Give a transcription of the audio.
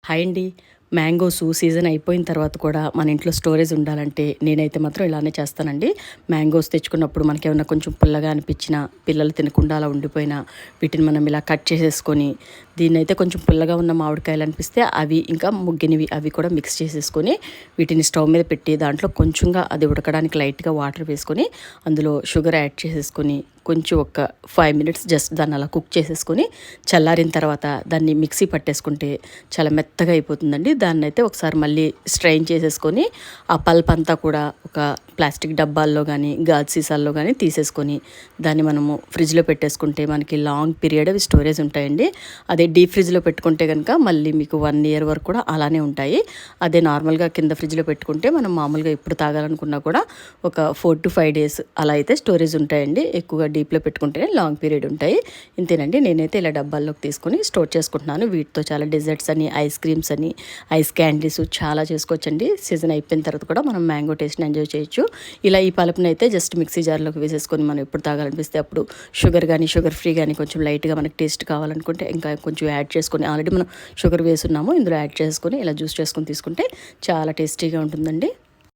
Hi అండి. Mangoes season అయిపోయిన తర్వాత కూడా మన ఇంట్లో స్టోరేజ్ ఉండాలంటే నేనైతే మాత్రం ఇలానే చేస్తానండి. మ్యాంగోస్ తెచ్చుకున్నప్పుడు మనకేమన్నా కొంచెం పుల్లగా అనిపించినా, పిల్లలు తినకుండా అలా ఉండిపోయినా వీటిని మనం ఇలా కట్ చేసేసుకొని, దీన్నైతే కొంచెం పుల్లగా ఉన్న మామిడికాయలు అనిపిస్తే అవి ఇంకా ముగ్గినవి అవి కూడా మిక్స్ చేసేసుకొని వీటిని స్టవ్ మీద పెట్టి దాంట్లో కొంచెంగా అది ఉడకడానికి లైట్గా వాటర్ వేసుకొని అందులో షుగర్ యాడ్ చేసేసుకొని కొంచెం ఒక 5 మినిట్స్ జస్ట్ దాన్ని అలా కుక్ చేసేసుకొని చల్లారిన తర్వాత దాన్ని మిక్సీ పట్టేసుకుంటే చాలా మెత్తగా అయిపోతుందండి. దాన్ని అయితే ఒకసారి మళ్ళీ స్ట్రెయిన్ చేసేసుకొని ఆ పల్ప్ అంతా కూడా ఒక ప్లాస్టిక్ డబ్బాల్లో కానీ గాజు సీసాల్లో కానీ తీసేసుకొని దాన్ని మనము ఫ్రిడ్జ్లో పెట్టేసుకుంటే మనకి లాంగ్ పీరియడ్ అవి స్టోరేజ్ ఉంటాయండి. అదే డీప్ ఫ్రిడ్జ్లో పెట్టుకుంటే కనుక మళ్ళీ మీకు 1 ఇయర్ వరకు కూడా అలానే ఉంటాయి. అదే నార్మల్గా కింద ఫ్రిడ్జ్లో పెట్టుకుంటే మనం మామూలుగా ఎప్పుడు తాగాలనుకున్నా కూడా ఒక 4 to 5 డేస్ అలా అయితే స్టోరేజ్ ఉంటాయండి. ఎక్కువగా డీప్లో పెట్టుకుంటేనే లాంగ్ పీరియడ్ ఉంటాయి. ఇంతేనండి. నేనైతే ఇలా డబ్బాల్లోకి తీసుకొని స్టోర్ చేసుకుంటున్నాను. వీటితో చాలా డెజర్ట్స్ అని, ఐస్ క్రీమ్స్ అని, ఐస్ క్యాండీస్ చాలా చేసుకోవచ్చండి. సీజన్ అయిపోయిన తర్వాత కూడా మనం మ్యాంగో టేస్ట్ని ఎంజాయ్ చేయొచ్చు. ఇలా ఈ పలుపుని అయితే జస్ట్ మిక్సీ జార్లోకి వేసేసుకొని మనం ఎప్పుడు తాగాలనిపిస్తే అప్పుడు షుగర్ కానీ, షుగర్ ఫ్రీ కానీ కొంచెం లైట్గా మనకి టేస్ట్ కావాలనుకుంటే ఇంకా కొంచెం యాడ్ చేసుకొని, ఆల్రెడీ మనం షుగర్ వేసున్నాము, ఇందులో యాడ్ చేసుకొని ఇలా జ్యూస్ చేసుకొని తీసుకుంటే చాలా టేస్టీగా ఉంటుందండి.